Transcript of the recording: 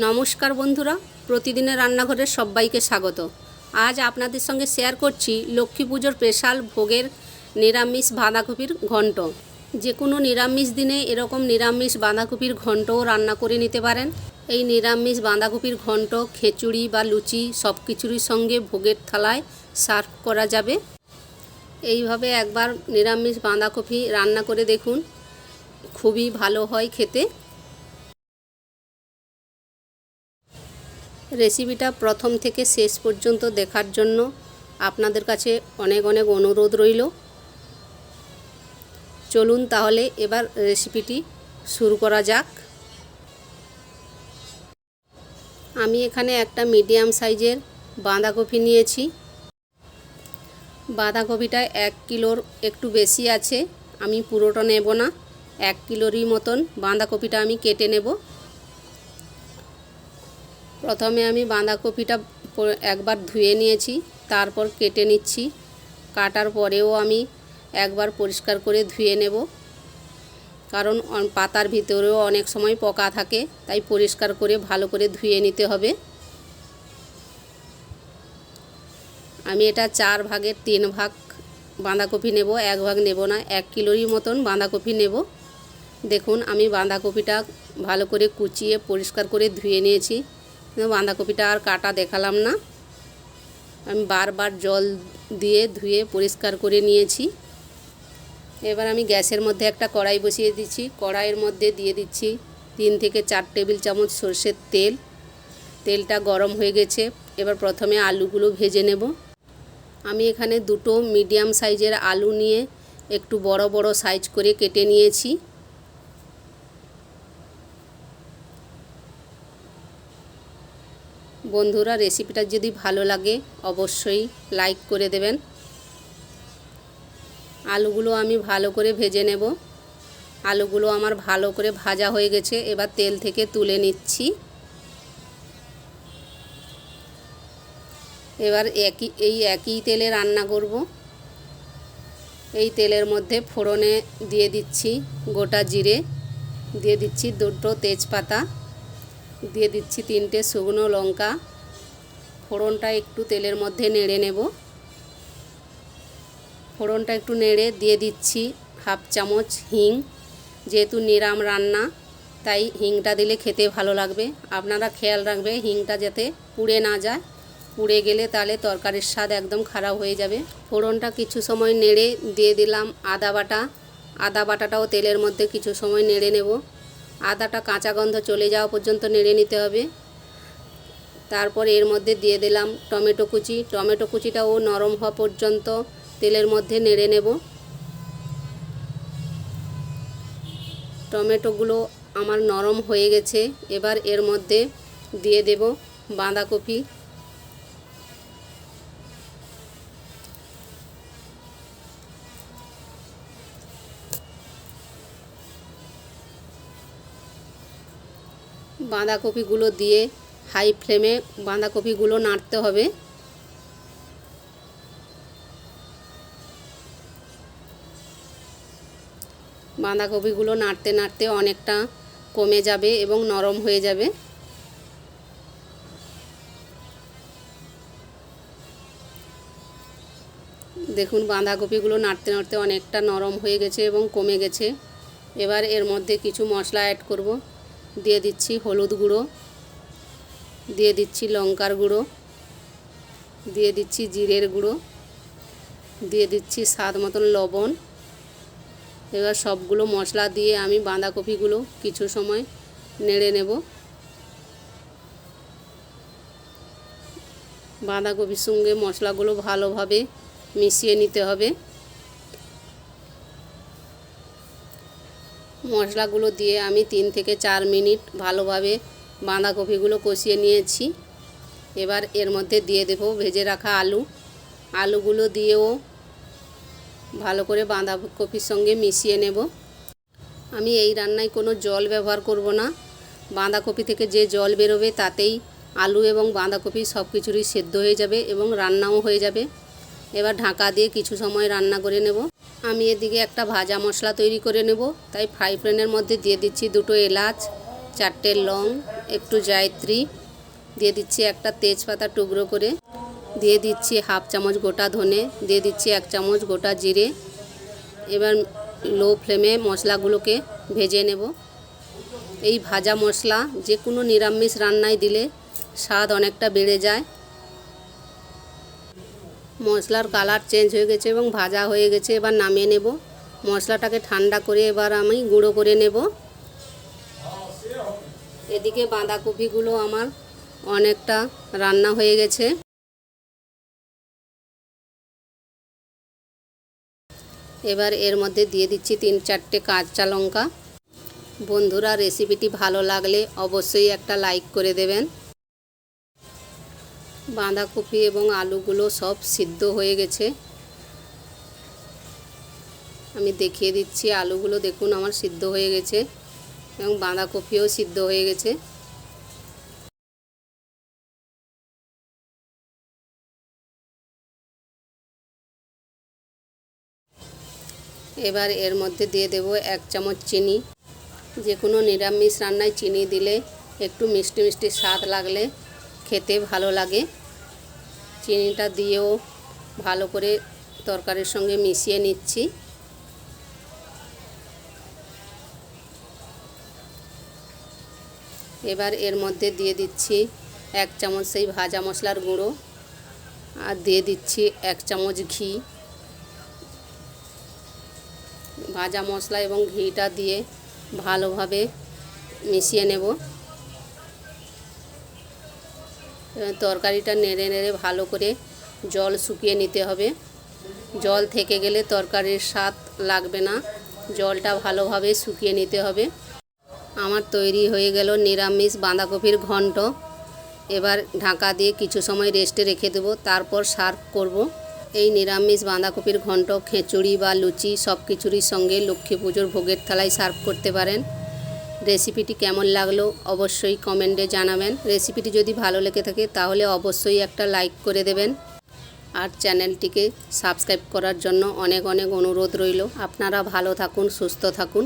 নমস্কার বন্ধুরা, প্রতিদিনের রান্নাঘরে সবাইকে স্বাগত। আজ আপনাদের সঙ্গে শেয়ার করছি লক্ষ্মী পুজোর স্পেশাল ভোগের নিরামিষ বাঁধাকপির ঘন্ট। যে কোনো নিরামিষ দিনে এরকম নিরামিষ বাঁধাকপির ঘন্টও রান্না করে নিতে পারেন। এই নিরামিষ বাঁধাকপির ঘন্ট খিচুড়ি বা লুচি সব কিছুরই সঙ্গে ভোগের থালায় সার্ভ করা যাবে। এইভাবে একবার নিরামিষ বাঁধাকপি রান্না করে দেখুন, খুবই ভালো হয় খেতে। রেসিপিটা প্রথম থেকে শেষ পর্যন্ত দেখার জন্য আপনাদের কাছে অনেক অনেক অনুরোধ রইল। চলুন তাহলে এবার রেসিপিটি শুরু করা যাক। আমি এখানে একটা মিডিয়াম সাইজের বাঁধাকপি নিয়েছি। বাঁধাকপিটা 1 কিলোর একটু বেশি আছে, আমি পুরোটা নেব না। 1 কিলোরই মতন বাঁধাকপিটা আমি কেটে নেব। প্রথমে আমি বাঁধাকপিটা একবার ধুয়ে নিয়েছি, তারপর কেটে নিচ্ছি। কাটার পরেও আমি একবার পরিষ্কার করে ধুয়ে নেব, কারণ পাতার ভিতরেও অনেক সময় পোকা থাকে, তাই পরিষ্কার করে ভালো করে ধুয়ে নিতে হবে। আমি এটা 4 ভাগের 3 ভাগ বাঁধাকপি নেব, 1 ভাগ নেব না। 1 কিলোরই মতন বাঁধাকপি নেব। দেখুন আমি বাঁধাকপিটা ভালো করে কুচিয়ে পরিষ্কার করে ধুয়ে নিয়েছি। বাঁধাকপিটা আর কাটা দেখালাম না, আমি বারবার জল দিয়ে ধুয়ে পরিষ্কার করে নিয়েছি। এবার আমি গ্যাসের মধ্যে একটা কড়াই বসিয়ে দিচ্ছি। কড়াইয়ের মধ্যে দিয়ে দিচ্ছি 3 থেকে 4 টেবিল চামচ সরষের তেল। তেলটা গরম হয়ে গেছে। এবার প্রথমে আলুগুলো ভেজে নেব। আমি এখানে 2টো মিডিয়াম সাইজের আলু নিয়ে একটু বড় বড় সাইজ করে কেটে নিয়েছি। বন্ধুরা, রেসিপিটা যদি ভালো লাগে অবশ্যই লাইক করে দেবেন। আলুগুলো আমি ভালো করে ভেজে নেব। আলুগুলো আমার ভালো করে ভাজা হয়ে গেছে। এবার তেল থেকে তুলে নিচ্ছি। এবার এই একই তেলে রান্না করব। এই তেলের মধ্যে ফোড়নে দিয়ে দিচ্ছি গোটা জিরে, দিয়ে দিচ্ছি 2টো তেজপাতা, দিয়ে দিচ্ছি 3টে শুকনো লঙ্কা। ফোড়নটা একটু তেলের মধ্যে নেড়ে নেব। ফোড়নটা একটু নেড়ে দিয়ে দিচ্ছি 1/2 চামচ হিং। যেহেতু নিরাম রান্না, তাই হিংটা দিলে খেতে ভালো লাগবে। আপনারা খেয়াল রাখবে হিংটা যাতে পুড়ে না যায়। পুড়ে গেলে তাহলে তরকারির স্বাদ একদম খারাপ হয়ে যাবে। ফোড়নটা কিছু সময় নেড়ে দিয়ে দিলাম আদা বাটা। আদা বাটাটাও তেলের মধ্যে কিছু সময় নেড়ে নেব। আদাটা কাঁচা গন্ধ চলে যাওয়া পর্যন্ত নেড়ে নিতে হবে। তারপর এর মধ্যে দিয়ে দিলাম টমেটো কুচি। টমেটো কুচিটাও নরম হওয়া পর্যন্ত তেলের মধ্যে নেড়ে নেব। টমেটোগুলো আমার নরম হয়ে গেছে। এবার এর মধ্যে দিয়ে দেব বাঁধাকপি। বাঁধাকপিগুলো দিয়ে হাই ফ্লেমে বাঁধাকপিগুলো নাড়তে হবে। বাঁধাকপিগুলো নাড়তে নাড়তে অনেকটা কমে যাবে এবং নরম হয়ে যাবে। দেখুন বাঁধাকপিগুলো নাড়তে নাড়তে অনেকটা নরম হয়ে গেছে এবং কমে গেছে। এবার এর মধ্যে কিছু মশলা অ্যাড করব। দিয়ে দিচ্ছি হলুদ গুঁড়ো, দিয়ে দিচ্ছি লঙ্কার গুঁড়ো, দিয়ে দিচ্ছি জিরের গুঁড়ো, দিয়ে দিচ্ছি স্বাদ মতন লবণ। এবার সবগুলো মশলা দিয়ে আমি বাঁধাকপিগুলো কিছু সময় নেড়ে নেব। বাঁধাকপির সঙ্গে মশলাগুলো ভালোভাবে মিশিয়ে নিতে হবে। মশলাগুলো দিয়ে আমি 3 থেকে 4 মিনিট ভালোভাবে বাঁধাকপিগুলো কষিয়ে নিয়েছি। এবার এর মধ্যে দিয়ে দেব ভেজে রাখা আলু। আলুগুলো দিয়েও ভালো করে বাঁধাকপির সঙ্গে মিশিয়ে নেব। আমি এই রান্নায় কোনো জল ব্যবহার করব না। বাঁধাকপি থেকে যে জল বেরোবে তাতেই আলু এবং বাঁধাকপি সব কিছুরই সেদ্ধ হয়ে যাবে এবং রান্নাও হয়ে যাবে। এবার ঢাকা দিয়ে কিছু সময় রান্না করে নেব। আমি এদিকে একটা ভাজা মশলা তৈরি করে নেব, তাই ফ্রাই প্যানের মধ্যে দিয়ে দিচ্ছি 2টো এলাচ, 4টে লং, একটু জায়ত্রী, দিয়ে দিচ্ছি একটা তেজপাতা টুকরো করে, দিয়ে দিচ্ছি হাফ চামচ গোটা ধনে, দিয়ে দিচ্ছি 1 চামচ গোটা জিরে। এবার লো ফ্লেমে মশলাগুলোকে ভেজে নেব। এই ভাজা মশলা যে কোনো নিরামিষ রান্নায় দিলে স্বাদ অনেকটা বেড়ে যায়। মশলার কালার চেঞ্জ হয়ে গেছে এবং ভাজা হয়ে গেছে, এবার নামিয়ে নেব। মশলাটাকে ঠান্ডা করে এবার আমি গুঁড়ো করে নেব। এদিকে বাঁধাকপিগুলো আমার অনেকটা রান্না হয়ে গেছে। এবার এর মধ্যে দিয়ে দিচ্ছি 3-4টে কাঁচা লঙ্কা। বন্ধুরা, রেসিপিটি ভালো লাগলে অবশ্যই একটা লাইক করে দেবেন। বাঁধাকপি এবং আলুগুলো সব সিদ্ধ হয়ে গেছে। আমি দেখিয়ে দিচ্ছি, আলুগুলো দেখুন আমার সিদ্ধ হয়ে গেছে এবং বাঁধাকপিও সিদ্ধ হয়ে গেছে। এবার এর মধ্যে দিয়ে দেব 1 চামচ চিনি। যে কোনো নিরামিষ রান্নায় চিনি দিলে একটু মিষ্টি মিষ্টি স্বাদ লাগলে খেতে ভালো লাগে। চিনিটা দিয়েও ভালো করে তরকারির সঙ্গে মিশিয়ে নিচ্ছি। এবার এর মধ্যে দিয়ে দিচ্ছি 1 চামচ সেই ভাজা মশলার গুঁড়ো, আর দিয়ে দিচ্ছি 1 চামচ ঘি। ভাজা মশলা এবং ঘিটা দিয়ে ভালোভাবে মিশিয়ে নেব। তরকারিটা নেড়ে নেড়ে ভালো করে জল শুকিয়ে নিতে হবে। জল থেকে গেলে তরকারির স্বাদ লাগবে না, জলটা ভালোভাবে শুকিয়ে নিতে হবে। আমার তৈরি হয়ে গেল নিরামিষ বাঁধাকপির ঘন্ট। এবার ঢাকা দিয়ে কিছু সময় রেস্টে রেখে দেবো, তারপর সার্ভ করব। এই নিরামিষ বাঁধাকপির ঘন্ট খিচুড়ি বা লুচি সব কিছুরই সঙ্গে লক্ষ্মী পুজোর ভোগের থালায় সার্ভ করতে পারেন। রেসিপিটি কেমন লাগলো অবশ্যই কমেন্টে জানাবেন। রেসিপিটি যদি ভালো লেগে থাকে তাহলে অবশ্যই একটা লাইক করে দেবেন, আর চ্যানেলটিকে সাবস্ক্রাইব করার জন্য অনেক অনেক অনুরোধ রইল। আপনারা ভালো থাকুন, সুস্থ থাকুন।